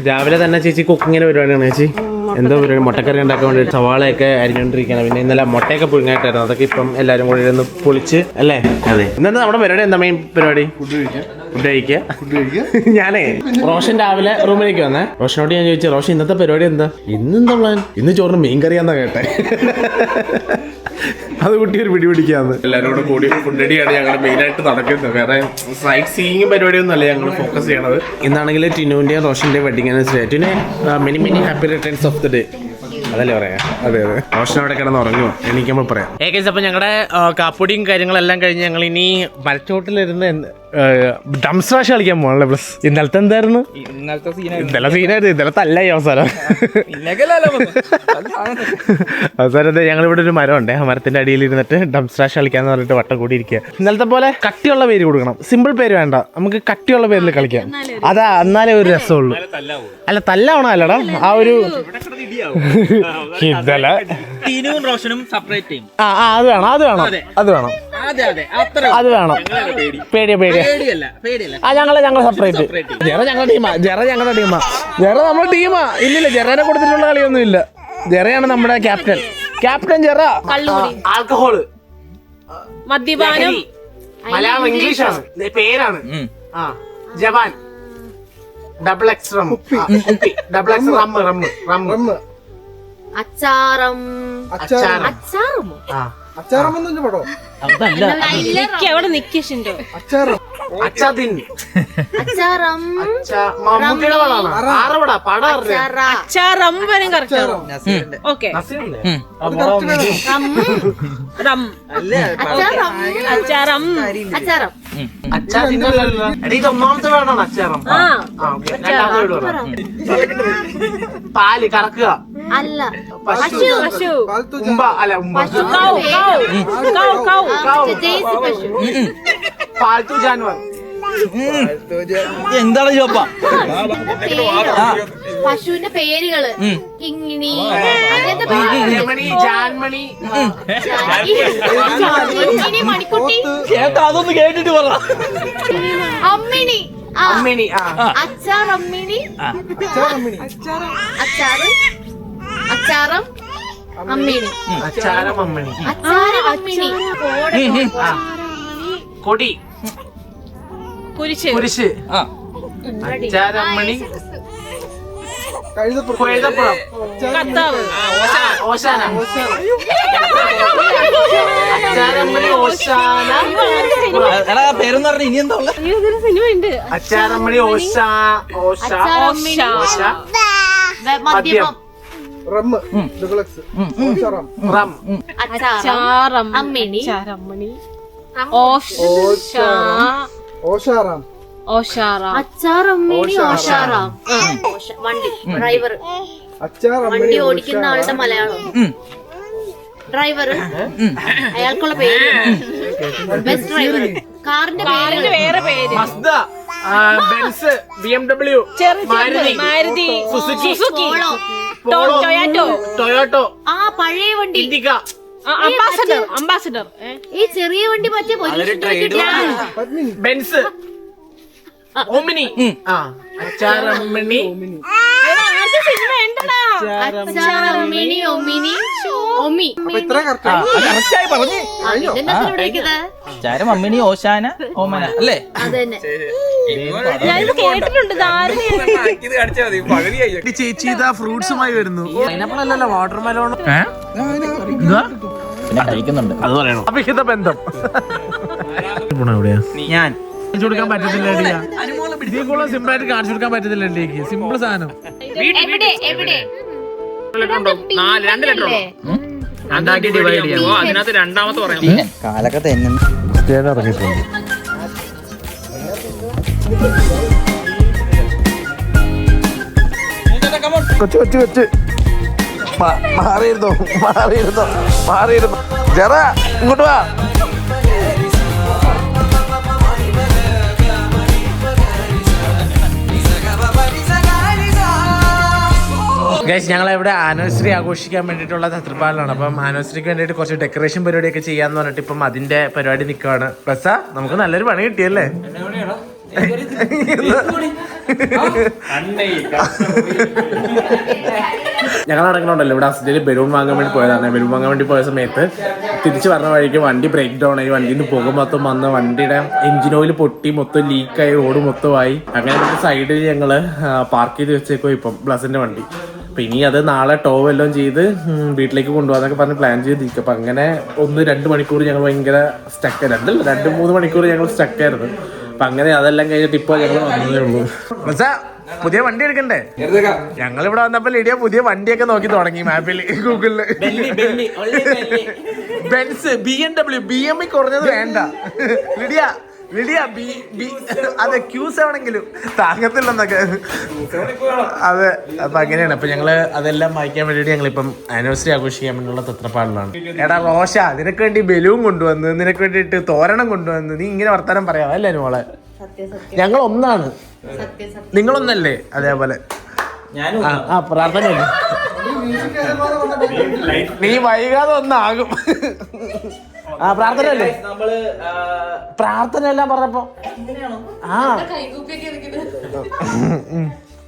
രാവിലെ തന്നെ ചേച്ചി കുക്കിങ്ങിന്റെ പരിപാടിയാണ് ചേച്ചി. എന്തോ പരിപാടി? മുട്ടക്കറി ഉണ്ടാക്കാൻ വേണ്ടി സവാളയൊക്കെ അരിഞ്ഞോണ്ടിരിക്കണം. പിന്നെ ഇന്നലെ മുട്ടയൊക്കെ പുഴുങ്ങായിട്ടായിരുന്നു. അതൊക്കെ ഇപ്പം എല്ലാവരും കൂടി ഇരുന്ന് പൊളിച്ച് അല്ലേ? അതെ. ഇന്നത്തെ നമ്മുടെ പരിപാടി എന്താ? മെയിൻ പരിപാടി ഫുഡ് കഴിക്കുക. ഞാനേ റോഷൻ രാവിലെ റൂമിലേക്ക് വന്നേ. റോഷനോട് ഞാൻ ചോദിച്ചു, റോഷൻ ഇന്നത്തെ പരിപാടി എന്താ? ഇന്നെന്താ പ്ലാൻ? ഇന്ന് ചോറിന് മീൻ കറിയാന്നാ കേട്ടെ. അത് കുട്ടി ഒരു പിടിപിടിക്കാന്ന്. എല്ലാവരും കൂടെ കൂടി ഫുഡ് അടിയാണ് ഞങ്ങൾ മെയിനായിട്ട് നടക്കുന്നത്. വേറെ സൈറ്റ് സീയിങ് പരിപാടിയൊന്നും അല്ല ഞങ്ങൾ ഫോക്കസ് ചെയ്യണത്. ഇന്നാണെങ്കിൽ ടിനുവിന്റെയും റോഷന്റെയും wedding anniversary. Tinu many many happy returns of the day. അതല്ലേ പറയാ? അതെ അതെ. റോഷൻ അവിടെ കിടന്ന് ഉറങ്ങുമോ? എനിക്കുമ്പോൾ പറയാം. ഏകദേശം അപ്പൊ ഞങ്ങളുടെ കാപ്പൊടിയും കാര്യങ്ങളെല്ലാം കഴിഞ്ഞ് ഞങ്ങൾ ഇനി മരച്ചോട്ടിലിരുന്ന് ഡംസ്റാഷ് കളിക്കാൻ പോകണല്ലേ. പ്ലസ് ഇന്നലത്തെ എന്തായിരുന്നു? ഇന്നലെ സീനായിരുന്നു. ഇന്നലത്തെ അല്ലായി അവസാനം. അവസാനത്തെ ഞങ്ങളിവിടെ ഒരു മരം ഉണ്ട്. ആ മരത്തിന്റെ അടിയിൽ ഇരുന്നിട്ട് ഡംസ്റാഷ് കളിക്കാന്ന് പറഞ്ഞിട്ട് വട്ടം കൂടി ഇരിക്കുക. ഇന്നലത്തെ പോലെ കട്ടിയുള്ള പേര് കൊടുക്കണം. സിമ്പിൾ പേര് വേണ്ട, നമുക്ക് കട്ടിയുള്ള പേരിൽ കളിക്കാം. അതാ എന്നാലേ ഒരു രസമുള്ളൂ. അല്ല തല്ലാവണോ? അല്ലടാ ആ ഒരു അത് വേണം. പേടിയ ഞങ്ങൾ സെപ്പറേറ്റ്. ജെറ ഞങ്ങളുടെ ടീമാ. ജെറ നമ്മുടെ ടീമാ. ഇല്ലില്ല, ജെറനെ കൊടുത്തിട്ടുള്ള കളിയൊന്നും ഇല്ല. ജെറയാണ് നമ്മുടെ ക്യാപ്റ്റൻ ജെറ. ആൽക്കഹോള്, മദ്യപാനം, മലയാളം ഇംഗ്ലീഷാണ് പേരാണ്. Jawan, double X rum, double X rum, അച്ചാറം. അവിടെ നിക്കോ അച്ചാദിൻ, അച്ചാറം, മമ്മൂട്ടിയുടെ പടമാണ്. ആറപട പടം അച്ചാറം വരും കറക്റ്റ്. ഓക്കെ ഒന്നാമത്തെ വേണമാണ് അച്ചാറം. പാല് കറക്കുക. അല്ല പശു. അല്ല പാൽത്തു ജാനുവർ. എന്താണ് ചോപ്പ? പശുവിന്റെ പേരുകള് കിങ്ങിണി, ജാൻമണി, മണിക്കുട്ടി. അതൊന്ന് കേട്ടിട്ട് പറ. അമ്മിണി, അച്ചാറമ്മിണി, അച്ചാറും അമ്മിണി, അച്ചാറമ്മിണി, കൊടി, കുരിശ്, അച്ചാരമ്മണി, കത്താവ്, ഓശാന, അച്ചാരമ്മണി, ഓശാന. പേരെന്ന് പറഞ്ഞ ഇനി എന്താ? സിനിമ ഉണ്ട്. അച്ചാരമ്മണി, മദ്യപം, അച്ചാറം, അമ്മിണി, അച്ചാറമ്മിണി, ഓഷാറാം. വണ്ടി ഡ്രൈവർ, വണ്ടി ഓടിക്കുന്ന ആളുടെ മലയാളം. ഡ്രൈവർ, അയാൾക്കുള്ള പേര്. Best driver. കാറിന്റെ വേറെ പേര്. Mazda, Benz, BMW, Maruti, Suzuki, Toyota. ആ പഴയ വണ്ടി. ഇൻഡിക, അംബാസഡർ. ഈ ചെറിയ വണ്ടി മറ്റേ ബെൻസ്, ഓമിനി, അച്ചാരമ്മണി, അച്ചാറമ്മിണി, ഒമിനി, ഒമി. ചാരം അമ്മിണി, ഓശാന, ഓമന അല്ലേ? അതന്നെ ഞാനിത് കേട്ടിട്ടുണ്ട്. ചേച്ചി ഇതാ ഫ്രൂട്ട്സുമായി വരുന്നു. പൈനാപ്പിൾ അല്ലല്ലോ, വാട്ടർ മെലോൺ. പിന്നെ കഴിക്കുന്നുണ്ട്. അത് പറയണോ? അഭിഹിത ബന്ധം. ഞാൻ കാണിച്ചു കൊടുക്കാൻ പറ്റത്തില്ല. സിമ്പിൾ ആയിട്ട് കാണിച്ചു കൊടുക്കാൻ പറ്റത്തില്ല. സിമ്പിൾ സാധനം. അതിനകത്ത് രണ്ടാമത്തെ പറയാം. കാലൊക്കെ തന്നെ ഇറങ്ങിയിട്ടുണ്ട്. കൊച്ചു മാറിയിരുന്നോ ജറ ഇങ്ങോട്ട് വാ. ഗൈസ് ഞങ്ങളിവിടെ ആനിവേഴ്സറി ആഘോഷിക്കാൻ വേണ്ടിയിട്ടുള്ള തത്രപ്പാടിലാണ്. അപ്പം ആനിവേഴ്സറിക്ക് വേണ്ടിയിട്ട് കുറച്ച് ഡെക്കറേഷൻ പരിപാടിയൊക്കെ ചെയ്യാന്ന് പറഞ്ഞിട്ട് ഇപ്പം അതിന്റെ പരിപാടി നിൽക്കുകയാണ്. ബസ്സാ നമുക്ക് നല്ലൊരു പണി കിട്ടിയല്ലേ? ഞങ്ങൾ നടക്കണുണ്ടല്ലോ ഇവിടെ ഹസ്ബൻഡിൽ ബലൂൺ വാങ്ങാൻ വേണ്ടി പോയതാണ്. ബലൂൺ വാങ്ങാൻ വേണ്ടി പോയ സമയത്ത് തിരിച്ചു പറഞ്ഞ വഴിക്ക് വണ്ടി ബ്രേക്ക് ഡൗൺ ആയി. വണ്ടിയിൽ നിന്ന് പുക മൊത്തം വന്ന് വണ്ടിയുടെ എഞ്ചിൻ ഓയിൽ പൊട്ടി മൊത്തം ലീക്കായി റോഡ് മൊത്തമായി. അങ്ങനെ സൈഡിൽ ഞങ്ങള് പാർക്ക് ചെയ്ത് വെച്ചേക്കോ ഇപ്പം ബ്ലസിന്റെ വണ്ടി. അപ്പൊ ഇനി അത് നാളെ ടോ എല്ലാം ചെയ്ത് വീട്ടിലേക്ക് കൊണ്ടുപോകാന്നൊക്കെ പറഞ്ഞ് പ്ലാൻ ചെയ്തിരിക്കും. അപ്പൊ അങ്ങനെ 1-2 മണിക്കൂർ ഞങ്ങൾ ഭയങ്കര സ്റ്റക്ക്, 2-3 മണിക്കൂർ ഞങ്ങൾ സ്റ്റക്കായിരുന്നു. അപ്പൊ അങ്ങനെ അതെല്ലാം കഴിഞ്ഞിട്ട് ഇപ്പൊ ഞങ്ങൾ വന്നതേ ഉള്ളൂ. പുതിയ വണ്ടി എടുക്കണ്ടേ? ഞങ്ങൾ ഇവിടെ വന്നപ്പോ ലിഡിയ പുതിയ വണ്ടിയൊക്കെ നോക്കി തുടങ്ങി മാപ്പിൽ ഗൂഗിളില്. ബെൻസ്, BMW, BM കുറഞ്ഞത് വേണ്ട ലിഡിയ. അതെ Q7 എങ്കിലും താങ്ങത്തില്ലെന്നൊക്കെ. അതെ, അപ്പൊ അങ്ങനെയാണ്. അപ്പൊ ഞങ്ങള് അതെല്ലാം വായിക്കാൻ വേണ്ടിട്ട് ഞങ്ങളിപ്പം ആനിവേഴ്സറി ആഘോഷിക്കാൻ വേണ്ടിയുള്ള തത്രപ്പാടിലാണ്. എടാ റോഷ, നിനക്ക് വേണ്ടി ബലൂൺ കൊണ്ടുവന്ന്, നിനക്ക് വേണ്ടിട്ട് തോരണം കൊണ്ടുവന്ന്, നീ ഇങ്ങനെ വർത്താനം പറയാം അല്ലേ മോളെ? ഞങ്ങൾ ഒന്നാണ്, നിങ്ങളൊന്നല്ലേ? അതേപോലെ പ്രാർത്ഥന നീ വൈകാതെ ഒന്നാകും. പ്രാർത്ഥന അല്ലേ? പ്രാർത്ഥന എല്ലാം പറഞ്ഞപ്പോ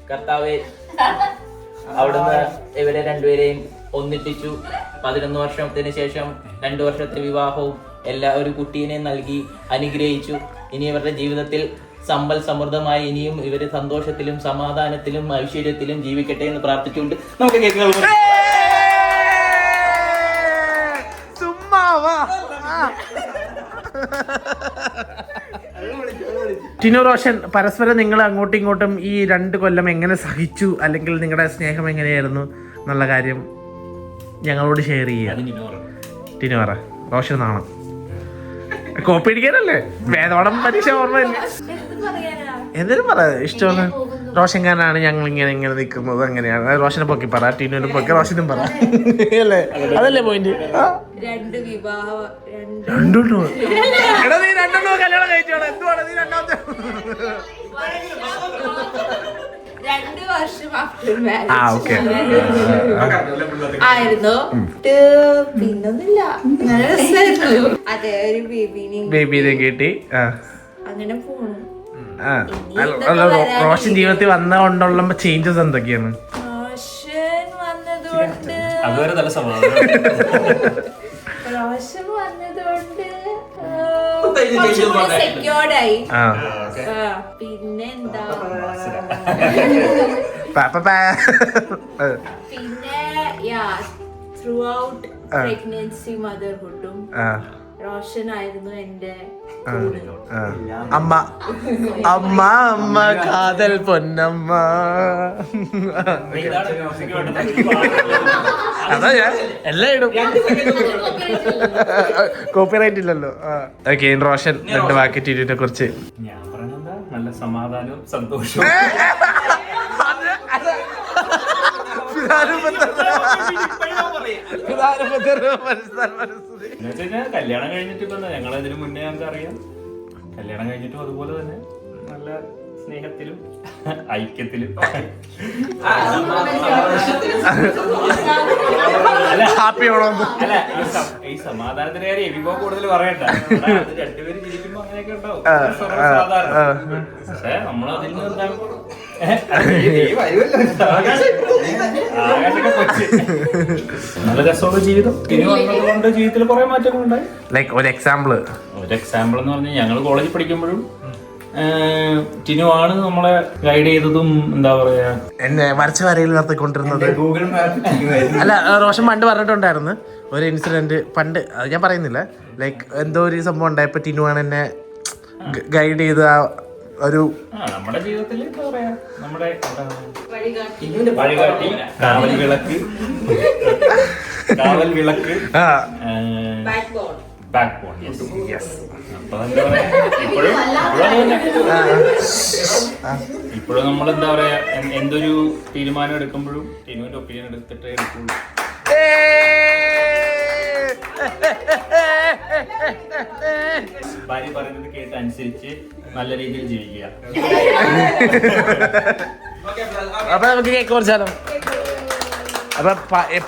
കർത്താവേ, അവിടുന്ന് ഇവരെ രണ്ടുപേരെയും ഒന്നിപ്പിച്ചു. 11 വർഷത്തിന് ശേഷം 2 വർഷത്തെ വിവാഹവും ഒരു കുട്ടീനെ നൽകി അനുഗ്രഹിച്ചു. ഇനി ഇവരുടെ ജീവിതത്തിൽ സമ്പൽ സമൃദ്ധമായി ഇനിയും ഇവര് സന്തോഷത്തിലും സമാധാനത്തിലും ഐശ്വര്യത്തിലും ജീവിക്കട്ടെ എന്ന് പ്രാർത്ഥിച്ചുകൊണ്ട് നമുക്ക് കേൾക്കുക. ടിനു റോഷൻ, പരസ്പരം നിങ്ങൾ അങ്ങോട്ടും ഇങ്ങോട്ടും ഈ 2 കൊല്ലം എങ്ങനെ സഹിച്ചു, അല്ലെങ്കിൽ നിങ്ങളുടെ സ്നേഹം എങ്ങനെയായിരുന്നു എന്നുള്ള കാര്യം ഞങ്ങളോട് ഷെയർ ചെയ്യുക. ടിനു പറ. റോഷൻ നാണം കോപ്പി അടിക്കാനല്ലേ? വേദോളം പരീക്ഷ ഓർമ്മയില്ലേ? എന്തിനും പറ, ഇഷ്ടമാണ്. റോഷൻ ഖാനാണ് ഞങ്ങൾ ഇങ്ങനെ നിൽക്കുന്നത്. അങ്ങനെയാണ്. റോഷനെ പൊക്കി പറ, ടീനുവിനെ പൊക്കി റോഷനും പറ അല്ലേ? അതല്ലേ പോയിന്റ്? രണ്ടുണ്ടോ? എടാ നീ 2 കല്യാണം കഴിച്ചോളാം. എന്തുവാണ് നീ 2ാമത്തെ? 2 വർഷം ഓക്കെ ആയിരുന്നു. പിന്നൊന്നുമില്ല, അതെ, ഒരു ബേബിനെ കിട്ടി. അങ്ങനെ പോണു. റോഷൻ ജീവിതത്തിൽ വന്നുകൊണ്ടുള്ള ചേഞ്ചസ് എന്തൊക്കെയാണ്? റോഷൻ വന്നതുകൊണ്ട് അതുവരെ നല്ല സമാധാനം. റോഷൻ വന്നതുകൊണ്ട് സെക്യൂർഡായി. പിന്നെന്താ, പിന്നെ ത്രൂ ഔട്ട് പ്രഗ്നൻസി മദർഹുഡും റോഷൻ ആയിരുന്നു എന്റെ അമ്മ. അമ്മ അമ്മ കാതൽ പൊന്നമ്മ. അതാ ഞാൻ എല്ലാം ഇടും. കോപ്പിറൈറ്റ് ഇല്ലല്ലോ. ഓക്കെ, റോഷൻ 2 വാക്ക് ടിനുവിനെ കുറിച്ച്. ഞാൻ പറഞ്ഞെന്താ, നല്ല സമാധാനവും സന്തോഷവും. കല്യാണം കഴിഞ്ഞിട്ട് ഇപ്പൊ ഞങ്ങൾ അതിന് മുന്നേ ഞങ്ങൾക്ക് അറിയാം. കല്യാണം കഴിഞ്ഞിട്ടും അതുപോലെ തന്നെ നല്ല സ്നേഹത്തിലും ഐക്യത്തിലും അല്ല ഈ സമാധാനത്തിന്റെ കാര്യം എവിപോ കൂടുതൽ പറയണ്ട. അത് 2 പേര് ജീവിക്കുമ്പോ അങ്ങനെയൊക്കെ ഉണ്ടാവും സാധാരണ. പക്ഷെ നമ്മളതിൽ നിന്ന് എന്താ നല്ല രസമുള്ള ജീവിതം. ഇനി വന്നതുകൊണ്ട് ജീവിതത്തിൽ കുറെ മാറ്റങ്ങളുണ്ടായി. ലൈക്ക് ഒരു എക്സാമ്പിൾ എന്ന് പറഞ്ഞാൽ ഞങ്ങൾ കോളേജിൽ പഠിക്കുമ്പോഴും ടിനു ആണ് നമ്മളെ ഗൈഡ് ചെയ്തതും. എന്താ പറയാ, എന്നെ വരച്ച വരയിൽ നടത്തിക്കൊണ്ടിരുന്നത്. അല്ല, റോഷൻ പണ്ട് പറഞ്ഞിട്ടുണ്ടായിരുന്നു ഒരു ഇൻസിഡന്റ്. പണ്ട് ഞാൻ പറയുന്നില്ല, ലൈക്ക് എന്തോ ഒരു സംഭവം ഉണ്ടായപ്പോ ടിനു ആണ് എന്നെ ഗൈഡ് ചെയ്ത ഒരു നമ്മുടെ ജീവിതത്തിൽ എന്താ പറയാ, നമ്മുടെ വഴികാട്ടി, കാവൽ വിളക്ക്, ബാക്ക് ബോൺ. ഇപ്പോഴും നമ്മളെന്താ പറയാ, എന്തൊരു തീരുമാനം എടുക്കുമ്പോഴും ടിനുവിന്റെ ഒപ്പീനിയൻ എടുത്തിട്ടേ എടുക്കുള്ളൂ. ഭാര്യ പറയുന്നത് കേട്ട് അനുസരിച്ച് നല്ല രീതിയിൽ ജീവിക്കുക. അപ്പൊ നമുക്ക് കേക്ക് കുറച്ചാലോ? അപ്പൊ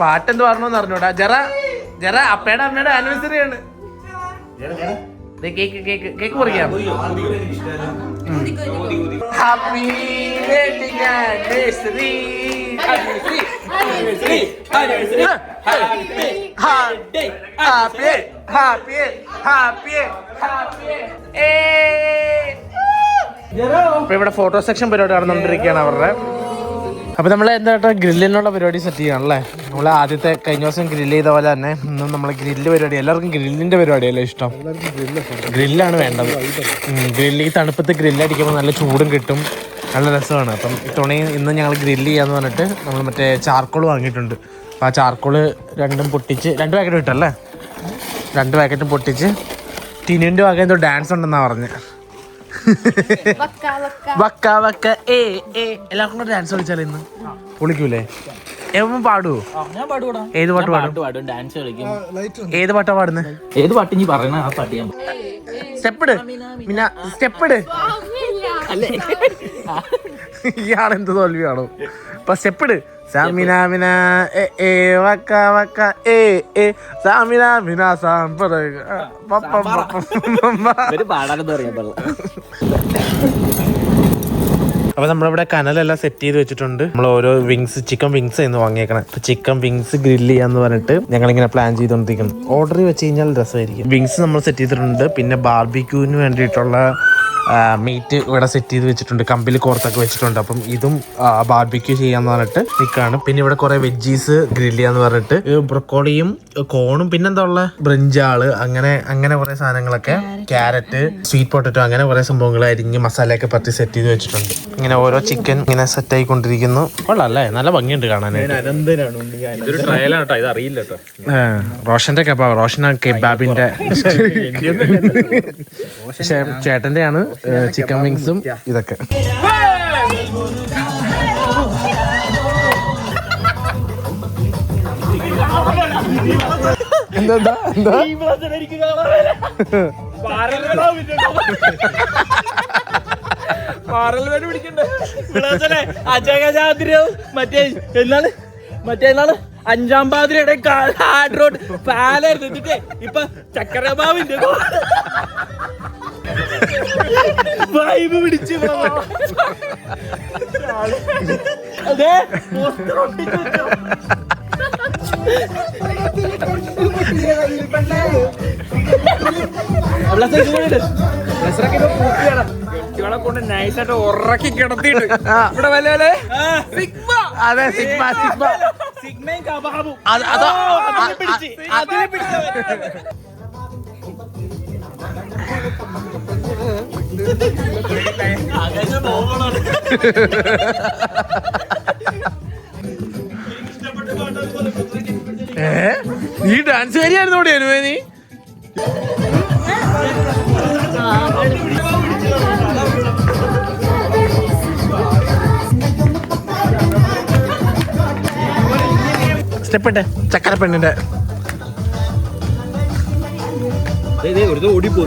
പാട്ടെന്ത് പറഞ്ഞോന്ന് അറിഞ്ഞൂടാ. ജറ അപ്പയുടെ അമ്മയുടെ ആനിവേഴ്സറി ആണ്. കേക്ക് മുറിക്കാം. Happy wedding anniversary. ഇപ്പൊ ഇവിടെ ഫോട്ടോ സെക്ഷൻ പരിപാടി നടന്നുകൊണ്ടിരിക്കുകയാണ് അവരുടെ. അപ്പൊ നമ്മൾ എന്താ ഗ്രില്ലിനുള്ള പരിപാടി സെറ്റ് ചെയ്യാണല്ലേ. നമ്മൾ ആദ്യത്തെ കഴിഞ്ഞ ദിവസം ഗ്രില്ല് ചെയ്ത പോലെ തന്നെ ഇന്നും നമ്മൾ ഗ്രില്ല് പരിപാടി. എല്ലാവർക്കും ഗ്രില്ലിന്റെ പരിപാടിയല്ലേ ഇഷ്ടം. ഗ്രില്ലാണ് വേണ്ടത്. ഗ്രില്ല് ഈ തണുപ്പത്ത് ഗ്രില്ലടിക്കുമ്പോൾ നല്ല ചൂടും കിട്ടും, നല്ല രസമാണ്. അപ്പം തുണി ഇന്ന് ഞങ്ങൾ ഗ്രില്ല് ചെയ്യാന്ന് പറഞ്ഞിട്ട് നമ്മൾ മറ്റേ ചാർക്കോൾ വാങ്ങിയിട്ടുണ്ട്. അപ്പോൾ ആ ചാർക്കോള് രണ്ടും പൊട്ടിച്ച് 2 പാക്കറ്റ് കിട്ടല്ലേ, 2 പാക്കറ്റും പൊട്ടിച്ച് ടിനുവിൻ്റെ വക എന്തോ ഡാൻസ് ഉണ്ടെന്നാ പറഞ്ഞ്. വക്ക വക്ക ഏ ഏ എല്ലാവർക്കും കൂടെ ഡാൻസ് കളിച്ചാലോ ഇന്ന്? പൊളിക്കൂലേ? പാടുവോ? ഞാൻ പാടുകൂടാ. ഏത് പാട്ട് പാടും? പാടും, ഡാൻസ് കളിക്കും. ഏത് പാട്ടാ പാടുന്നത്? ഏത് പാട്ട് നീ പറയണ ആ പാട്ട് ഞാൻ സ്റ്റെപ്പിട് പിന്നെ സ്റ്റെപ്പിട്. ഇയാളെന്ത് തോൽവിയാണോ? അപ്പൊ സ്റ്റെപ്പിട്. സാമിനാമിന ഏ ഏ വക്ക വക്ക ഏ ഏ സാമിനാമിന സാമ്പറ. പാടാനെന്ന് പറയാൻ പാടില്ല. അപ്പൊ നമ്മളിവിടെ കനലെല്ലാം സെറ്റ് ചെയ്ത് വെച്ചിട്ടുണ്ട്. നമ്മൾ ഓരോ വിങ്സ്, ചിക്കൻ വിങ്സ് എന്ന് വാങ്ങിയേക്കണം. അപ്പൊ ചിക്കൻ വിങ്സ് ഗ്രില്ല് ചെയ്യാന്ന് പറഞ്ഞിട്ട് ഞങ്ങളിങ്ങനെ പ്ലാൻ ചെയ്തോണ്ടിരിക്കണം. ഓർഡർ വെച്ച് കഴിഞ്ഞാൽ രസമായിരിക്കും. വിങ്സ് നമ്മൾ സെറ്റ് ചെയ്തിട്ടുണ്ട്. പിന്നെ ബാർബിക്യൂവിന് വേണ്ടിയിട്ടുള്ള മീറ്റ് ഇവിടെ സെറ്റ് ചെയ്ത് വെച്ചിട്ടുണ്ട്. കമ്പിൽ കോർത്തൊക്കെ വെച്ചിട്ടുണ്ട്. അപ്പം ഇതും ബാർബിക്യൂ ചെയ്യാന്ന് പറഞ്ഞിട്ട് നിൽക്കുകയാണ്. പിന്നെ ഇവിടെ കുറെ വെജീസ് ഗ്രില്ല് ചെയ്യാന്ന് പറഞ്ഞിട്ട് ബ്രൊക്കോളിയും കോണും പിന്നെന്താ ഉള്ള ബ്രിഞ്ചാള് അങ്ങനെ കുറെ സാധനങ്ങളൊക്കെ, ക്യാരറ്റ്, സ്വീറ്റ് പൊട്ടറ്റോ, അങ്ങനെ കുറെ സംഭവങ്ങൾ അരിഞ്ഞ് മസാലയൊക്കെ പറ്റി സെറ്റ് ചെയ്ത് വെച്ചിട്ടുണ്ട്. ഇങ്ങനെ ഓരോ ചിക്കൻ ഇങ്ങനെ സെറ്റ് ആയിക്കൊണ്ടിരിക്കുന്നു. കൊള്ളാല്ലേ, നല്ല ഭംഗിയുണ്ട് കാണാനായിട്ട്. റോഷന്റെ കബാബ്, റോഷൻ കെബാബിന്റെ ചേട്ടന്റെയാണ് ചിക്കൻ വിങ്സും ഇതൊക്കെ. എന്താ മറ്റേ 5-ാം പാതിരയുടെ ഹാർഡ് റോഡ് പാലായിരുന്നു. ഇപ്പൊ ചക്കരബാവിന്റെ വൈബ് പിടിച്ച് അതെ ഇവളെ കൊണ്ട് നൈസായിട്ട് ഉറക്കി കിടത്തിയിട്ട് ഇവിടെ വല്ല അതെ സിഗ്മ സിഗ്മയും കബാബും അതിനെ പിടിച്ച് നീ ഡാൻസ് കാരിയായിരുന്നു ഇവിടെ അനുവേ? നീ സ്റ്റെപ്പിട്ടെ ചക്കര പെണ്ണിന്റെ ഓടിപ്പോ.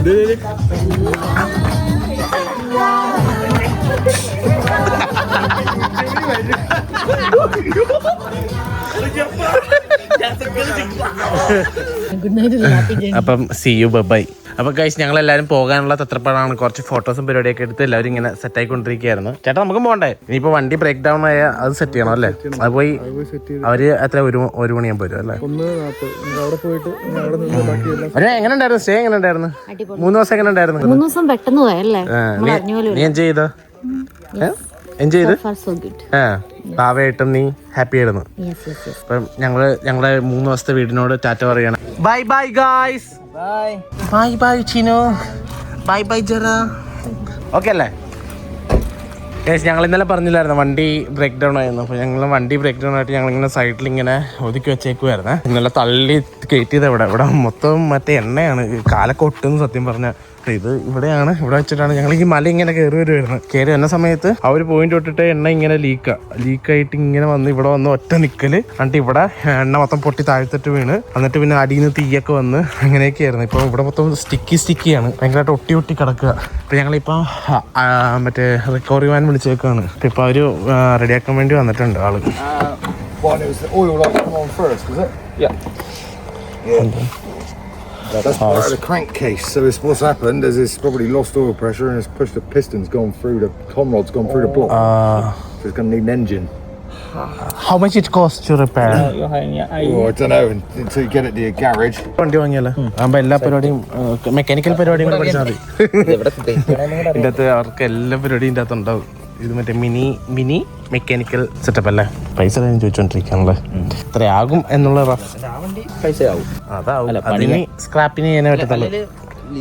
അപ്പം സി യു ബൈ. അപ്പൊ ഗൈസ് ഞങ്ങൾ എല്ലാവരും പോകാനുള്ള തത്രപ്പാടാണ്. കുറച്ച് ഫോട്ടോസും പരിപാടിയൊക്കെ എടുത്ത് എല്ലാവരും ഇങ്ങനെ സെറ്റ് ആയിക്കൊണ്ടിരിക്കുകയായിരുന്നു. ചേട്ടാ നമുക്ക് പോകണ്ടേ? ഇനിയിപ്പോ വണ്ടി ബ്രേക്ക് ഡൗൺ ആയ അത് സെറ്റ് ചെയ്യണം അല്ലേ? അത് പോയി അവര് എത്ര 1 മണിയാകുമ്പോ വരും അല്ലേ? എങ്ങനെ ഉണ്ടായിരുന്നു സ്റ്റേ? എങ്ങനെ ഉണ്ടായിരുന്നു? 3 ദിവസം എങ്ങനെ ഉണ്ടായിരുന്നു? 3 ദിവസം പെട്ടെന്ന് പോയല്ലേ? നീ എൻജോയ് ചെയ്തോ? എൻജോയ് ചെയ്ത് പാവയായിട്ടും നീ ഹാപ്പി ആയിരുന്നു. അപ്പം ഞങ്ങളുടെ 3 ദിവസത്തെ വീടിനോട് ടാറ്റ പറയണം. Bye bye guys. Bye bye Chinu. Bye bye Jara. Okay അല്ലേ? ഞങ്ങൾ ഇന്നലെ പറഞ്ഞില്ലായിരുന്നു വണ്ടി ബ്രേക്ക് ഡൗൺ ആയിരുന്നു. അപ്പോൾ ഞങ്ങൾ വണ്ടി ബ്രേക്ക് ഡൗൺ ആയിട്ട് ഞങ്ങളിങ്ങനെ സൈഡിൽ ഇങ്ങനെ ഒതുക്കി വെച്ചേക്കുമായിരുന്നേ. ഇന്നലെ തള്ളി കയറ്റിയത് ഇവിടെ മൊത്തം മറ്റേ എണ്ണയാണ്. കാലൊക്കെ ഒട്ടുന്നു സത്യം പറഞ്ഞാൽ. ഇത് ഇവിടെ വെച്ചിട്ടാണ് ഞങ്ങൾ ഈ മല ഇങ്ങനെ കയറി വരുന്ന സമയത്ത് ആ ഒരു പോയിന്റ് തൊട്ടിട്ട് എണ്ണ ഇങ്ങനെ ലീക്കായിട്ട് ഇങ്ങനെ വന്ന് ഇവിടെ വന്ന് ഒറ്റ നിക്കല്. എന്നിട്ട് ഇവിടെ എണ്ണ മൊത്തം പൊട്ടി താഴ്ത്തിട്ട് വീണ്, എന്നിട്ട് പിന്നെ അടിയിൽ നിന്ന് തീയൊക്കെ വന്ന് അങ്ങനെയൊക്കെയായിരുന്നു. ഇപ്പൊ ഇവിടെ മൊത്തം സ്റ്റിക്കിയാണ്, ഭയങ്കരമായിട്ട് ഒട്ടി കിടക്കുക. ഇപ്പൊ ഞങ്ങളിപ്പോ മറ്റേ റിക്കവറി വാൻ വിളിച്ചേക്കാണ്. ഇപ്പൊ അവര് റെഡിയാക്കാൻ വേണ്ടി വന്നിട്ടുണ്ട് ആള്. That's part of the crankcase. So it's what's happened is it's probably lost oil pressure and it's pushed the pistons gone through the tom rod's gone through the block. So it's going to need an engine. How much it costs to repair? Oh, I don't know until you get it to your garage. വണ്ടി വാങ്ങിയല്ലോ ആകുമ്പോ എല്ലാ പരിപാടിയും mechanical പരിപാടിയും കൂടെ പഠിച്ചാൽ മതി. ഇതിൻ്റെ അകത്ത് അവർക്ക് എല്ലാ പരിപാടിയും ഇതിൻ്റെ അകത്ത് ഉണ്ടാവും. ഇത് മറ്റേ മിനി മെക്കാനിക്കൽ സെറ്റപ്പ് അല്ലേ? പൈസ ചോദിച്ചോണ്ടിരിക്കാണല്ലേ? എത്രയാകും എന്നുള്ള പൈസയാവും. അതാവും. അതിന് സ്ക്രാപ്പിന് ചെയ്യാനേ പറ്റത്തുള്ളൂ.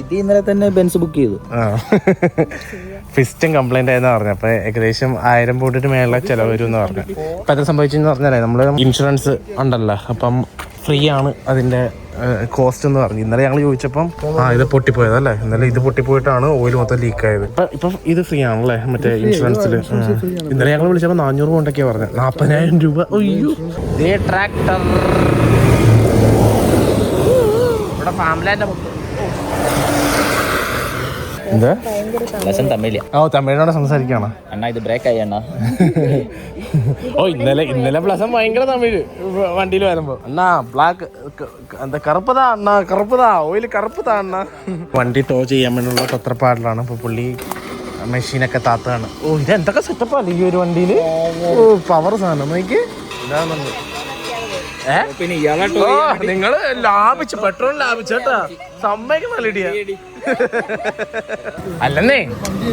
ഇത് ഇന്നലെ തന്നെ ബെൻസ് ബുക്ക് ചെയ്തു. ഫിസ്റ്റും കംപ്ലൈന്റ് ആയെന്ന് പറഞ്ഞു. അപ്പൊ ഏകദേശം 1000 പോണ്ടിന് മേലെ ചെലവ് വരും എന്ന് പറഞ്ഞു. ഇപ്പൊ അത് സംഭവിച്ചെന്ന് പറഞ്ഞാലേ നമ്മള് ഇൻഷുറൻസ് ഉണ്ടല്ലോ, അപ്പം ഫ്രീ ആണ് അതിന്റെ കോസ്റ്റ് എന്ന് പറഞ്ഞു. ഇന്നലെ ഞങ്ങൾ ചോദിച്ചപ്പം ഇത് പൊട്ടിപ്പോയതല്ലേ, ഇന്നലെ ഇത് പൊട്ടിപ്പോയിട്ടാണ് ഓയിൽ മൊത്തം ലീക്ക് ആയത്. ഇപ്പൊ ഇത് ഫ്രീ ആണല്ലേ മറ്റേ ഇൻഷുറൻസിൽ. ഇന്നലെ ഞങ്ങൾ വിളിച്ചപ്പോൾ 400 പോണ്ടൊക്കെയാ പറഞ്ഞത്. 40,000 രൂപ. അയ്യോ, ട്രാക്ടർ ഇവിടെ ഫാമിലാൻഡ്. എന്താ തമിഴില്ല? തമിഴിനോട് സംസാരിക്കാണോ അണ്ണാ? ഇത് ബ്രേക്ക് ആയി അണ്ണാ. ഇന്നലെ പ്ലസം ഭയങ്കര തമിഴ് വണ്ടിയിൽ വരുമ്പോ. അണ്ണാ ബ്ലാക്ക് എന്താ കറുപ്പതാ അണ്ണാ, കറുപ്പതാ ഓയിൽ കറുപ്പതാ അണ്ണാ. വണ്ടി ടോ ചെയ്യാൻ വേണ്ടിയുള്ള തത്രപ്പാടിലാണ്. ഇപ്പൊ പുള്ളി മെഷീനൊക്കെ താത്താണ്. ഇതെന്തൊക്കെ സെറ്റപ്പാണ് ഈ ഒരു വണ്ടിയില്. പവർ സാധനം നോക്കി. ഇതാണെന്ന് നിങ്ങള് ലാഭിച്ചു, പെട്രോൾ ലാഭിച്ചേട്ടാ. സമ്മതിക്കണല്ലോ ഇടിയ. അല്ലെന്നേ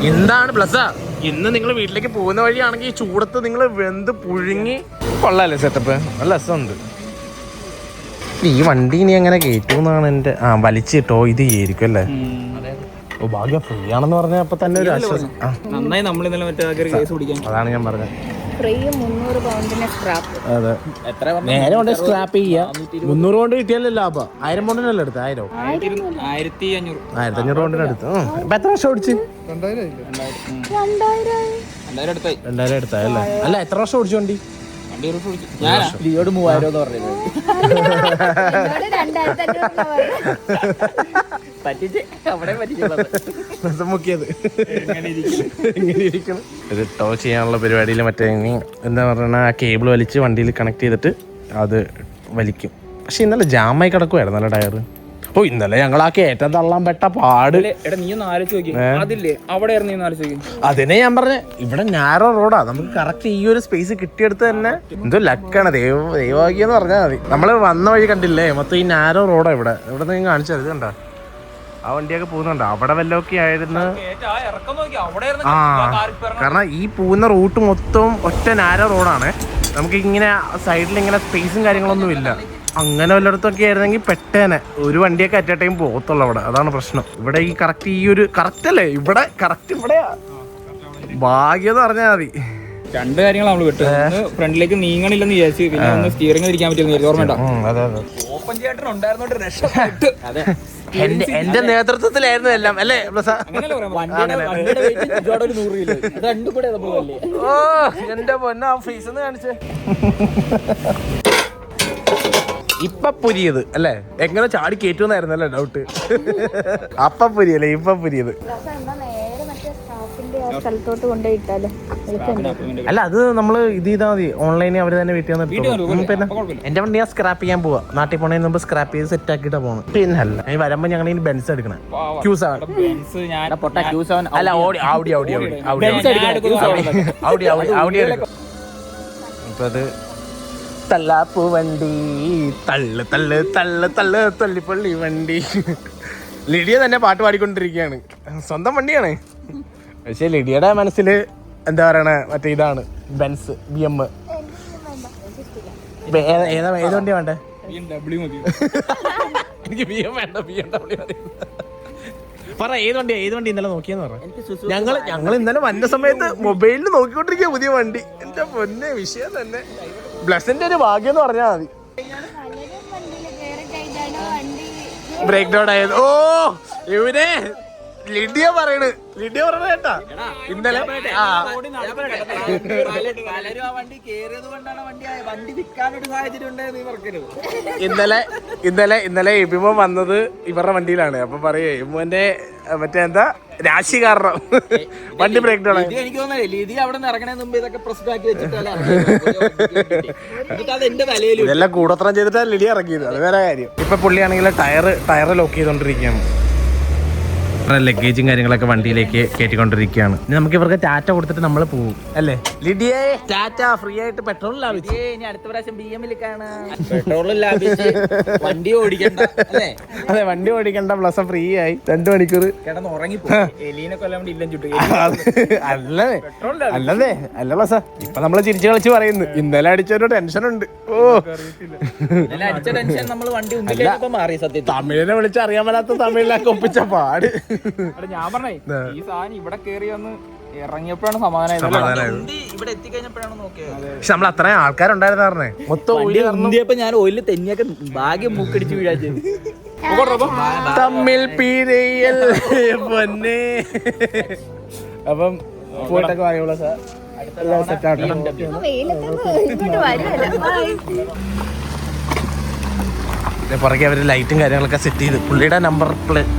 എന്താണ് പ്ലസാ, ഇന്ന് നിങ്ങൾ വീട്ടിലേക്ക് പോകുന്ന വഴിയാണെങ്കിൽ ഈ ചൂടത്ത് നിങ്ങൾ വെന്ത് പുഴുങ്ങി കൊള്ളാല്ലേ സെറ്റപ്പ്. നല്ല രസമുണ്ട്. ഈ വണ്ടി ഇനി എങ്ങനെ കയറ്റുമെന്നാണ് എൻ്റെ വലിച്ചിട്ടോ ഇത് ആയിരിക്കും അല്ലേ? ഭാഗ്യം ഫ്രീ ആണെന്ന് പറഞ്ഞാൽ അപ്പൊ തന്നെ ഒരു ആശ്വാസം. നന്നായി നമ്മൾ ഇന്നലെ മറ്റേ കേസ് പിടിക്കാൻ. അതാണ് ഞാൻ പറഞ്ഞത്. അതെ. നേരെ കൊണ്ട് സ്ക്രാപ്പ് ചെയ്യാ. 300 കൊണ്ട് കിട്ടിയാലേ ലാഭം. 1000 പോണ്ടിനല്ലേ എടുത്ത്? 1500 പോണ്ടിന് എടുത്ത്. ഇപ്പൊ എത്ര വർഷം ഓടിച്ച്? 2000 എടുത്തായല്ലേ? അല്ല എത്ര വർഷം ഓടിച്ചു വണ്ടി? ലിയോട് 3000 എന്ന് പറഞ്ഞത് പറ്റിച്ച് അവിടെ മുക്കിയത്. ഇത് ടോ ചെയ്യാനുള്ള പരിപാടിയിൽ മറ്റേ എന്താ പറയുക, ആ കേബിൾ വലിച്ച് വണ്ടിയിൽ കണക്ട് ചെയ്തിട്ട് അത് വലിക്കും. പക്ഷെ ഇന്നലെ ജാമായി കിടക്കുമായിരുന്നു നല്ല ടയർ. ഇന്നലെ ഞങ്ങൾ ആ കയറ്റം തള്ളാൻ പെട്ട പാട്. അതിനെ ഞാൻ പറഞ്ഞ ഇവിടെ നാരോ റോഡാ. നമുക്ക് കറക്റ്റ് ഈ ഒരു സ്പേസ് കിട്ടിയെടുത്ത് തന്നെ എന്തോ ലക്കാണ്. ദൈവഭാഗ്യം എന്ന് പറഞ്ഞാൽ മതി. നമ്മള് വന്ന വഴി കണ്ടില്ലേ, മൊത്തം ഈ നാരോ റോഡാ. ഇവിടെ നിങ്ങൾ കാണിച്ചത് ഇത് കണ്ടോ, ആ വണ്ടിയൊക്കെ പോകുന്നുണ്ടോ? അവിടെ വല്ലതൊക്കെ ആയിരുന്നു. കാരണം ഈ പോകുന്ന റൂട്ട് മൊത്തം ഒറ്റ നാരോ റോഡാണ്. നമുക്ക് ഇങ്ങനെ സൈഡിൽ ഇങ്ങനെ സ്പേസും കാര്യങ്ങളൊന്നും ഇല്ല. അങ്ങനെ വല്ലയിടത്തൊക്കെ ആയിരുന്നെങ്കിൽ പെട്ടേനെ ഒരു വണ്ടിയൊക്കെ അറ്റ് എ ടൈം പോകത്തുള്ളൂ അവിടെ. അതാണ് പ്രശ്നം. ഇവിടെ ഈ കറക്റ്റ് ഈ ഒരു കറക്റ്റ് അല്ലേ, ഇവിടെ കറക്റ്റ് ഇവിടെയാ. ഭാഗ്യം എന്ന് പറഞ്ഞാൽ മതി. രണ്ട് കാര്യങ്ങൾ നമ്മൾ വിട്ടു. ഫ്രണ്ടിലേക്ക് നീങ്ങണില്ലെന്ന് വിചാരിച്ചു, പിന്നെ ഒന്ന് സ്റ്റിയറിംഗ് തിരിക്കാൻ പറ്റില്ല. ഓർമ്മ ഓപ്പൺ ചേട്ടൻ ഉണ്ടായിരുന്നോണ്ട് രക്ഷപ്പെട്ടു. എന്റെ നേതൃത്വത്തിലായിരുന്നു എല്ലാം അല്ലേ? എന്റെ പൊന്ന ഫേസ് കാണിച്ചേ. ഇപ്പൊ പുരിയത് അല്ലേ? എങ്ങനെ ചാടി കയറ്റുമെന്നായിരുന്നല്ലേ ഡൗട്ട്. അപ്പൊ പുരിയല്ലേ ഇപ്പൊ പുരിയത്. അല്ല അത് നമ്മള് ഇത് ചെയ്താൽ മതി. ഓൺലൈനിൽ അവര് തന്നെ വീട്ടിൽ വന്നിട്ട്. പിന്നെ എന്റെ വണ്ടി ഞാൻ സ്ക്രാപ്പ് ചെയ്യാൻ പോവാ. നാട്ടിൽ പോണതിന് മുമ്പ് സ്ക്രാപ്പ് ചെയ്ത് സെറ്റ് ആക്കിട്ടാ പോകണം. പിന്നെ അല്ല ഇനി വരുമ്പോ ഞങ്ങൾ ഇനി ബെൻസ് എടുക്കണം. Q7 അല്ല Audi ഇപ്പൊ അത് തല്ലാപ്പൂ വണ്ടി, തള്ളു തള്ളു തള്ളു തള്ളു തള്ളിപ്പള്ളി വണ്ടി. ലിഡിയ തന്നെ പാട്ട് പാടിക്കൊണ്ടിരിക്കുകയാണ്. സ്വന്തം വണ്ടിയാണ്, പക്ഷെ ലിഡിയയുടെ മനസ്സിൽ എന്താ പറയണ മറ്റേ ഇതാണ് ബെൻസ് BM. ഏത് വണ്ടിയാ വേണ്ടേ? എനിക്ക് BM വേണ്ട, BMW മതി. പറ ഏത് വണ്ടി ഇന്നലെ നോക്കിയെന്ന് പറ. ഞങ്ങൾ ഇന്നലെ വന്ന സമയത്ത് മൊബൈലിൽ നോക്കിക്കൊണ്ടിരിക്കുക പുതിയ വണ്ടി. എന്റെ പൊന്നെ വിഷയം തന്നെ. ബ്ലസ്സിന്റെ ഒരു ഭാഗ്യം എന്ന് പറഞ്ഞാൽ മതി. ബ്രേക്ക് ഡൗൺ ആയത്. ഇവനെ ലിഡിയ പറയണ കേട്ടാ ഇന്നലെ. ഇന്നലെ എബിമോ വന്നത് ഇവരുടെ വണ്ടിയിലാണ്. അപ്പൊ പറയേ എബിമോന്റെ മറ്റേ എന്താ രാശി കാരണം വണ്ടി ബ്രേക്ക് ഡൗൺ ഇത് എനിക്ക് തോന്നുന്നില്ല ലിതി അവിടെ നിന്ന് ഇറങ്ങണേ മുമ്പ് ഇതൊക്കെ പ്രശ്നമാക്കി വെച്ചിട്ടല്ലേ എന്നിട്ട് അത് എന്റെ തലയിൽ ഇതെല്ലാം കൂടോത്രം ചെയ്തിട്ടാണ് ലിഡി ഇറക്കിയത്. അത് വേറെ കാര്യം. ഇപ്പൊ പുള്ളിയാണെങ്കിൽ ടയർ ലോക്ക് ചെയ്തോണ്ടിരിക്കുകയാണ്. ലഗേജും കാര്യങ്ങളൊക്കെ വണ്ടിയിലേക്ക് കയറ്റിക്കൊണ്ടിരിക്കുകയാണ്. ഇനി നമുക്ക് ഇവർക്ക് ടാറ്റ കൊടുത്തിട്ട് നമ്മൾ പോകും അല്ലേ ലിഡിയെ? ടാറ്റ ഫ്രീ ആയിട്ട് പെട്രോൾ ലാഭിച്ചു. ഇനി അടുത്ത പ്രാവശ്യം BM-ൽ പെട്രോളും ലാഭിച്ച് വണ്ടി ഓടിക്കണ്ട അല്ലേ? അതെ, വണ്ടി ഓടിക്കണ്ട, പ്ലസ് ഫ്രീ ആയി 2 മണിക്കൂർ കിടന്ന് ഉറങ്ങിപ്പോ. എലീനെ കൊല്ലാൻ വേണ്ടി ഇല്ലം ചുട്ടു. അല്ല പ്ലസ് ഇപ്പൊ നമ്മള് ചിരിച്ചു കളിച്ച് പറയുന്നു. ഇന്നലെ അടിച്ചൊരു ടെൻഷൻ ഉണ്ട്. ഇന്നലെ അടിച്ച ടെൻഷൻ നമ്മൾ വണ്ടി മുമ്പിലേക്ക് മാറി. സത്യം തമിഴിനെ വിളിച്ച് അറിയാൻ മേലാത്ത തമിഴിലൊക്കെ ഒപ്പിച്ച പാട്. ഞാൻ പറഞ്ഞേ ഈ സാധനം ഇവിടെ കേറി വന്ന് ഇറങ്ങിയപ്പോഴാണ് സമാധാനം. ഇവിടെ എത്തിക്കഴിഞ്ഞപ്പോഴാണ് നോക്കിയത്. പക്ഷെ നമ്മൾ അത്രയും ആൾക്കാരുണ്ടായിരുന്നു പറഞ്ഞേ. മൊത്തം ഇന്ത്യപ്പോ ഞാൻ ഓയില് തെന്നിയൊക്കെ ഭാഗ്യം മൂക്കടിച്ച് വീഴാച്ചത്. തമ്മിൽ പീരയൽ പൊന്നെ. അപ്പം പോയിട്ടൊക്കെ വാങ്ങിയോളാം സാർ. പുറകെ അവര് ലൈറ്റും കാര്യങ്ങളൊക്കെ സെറ്റ് ചെയ്ത് പുള്ളിയുടെ നമ്പർ പ്ലേറ്റ്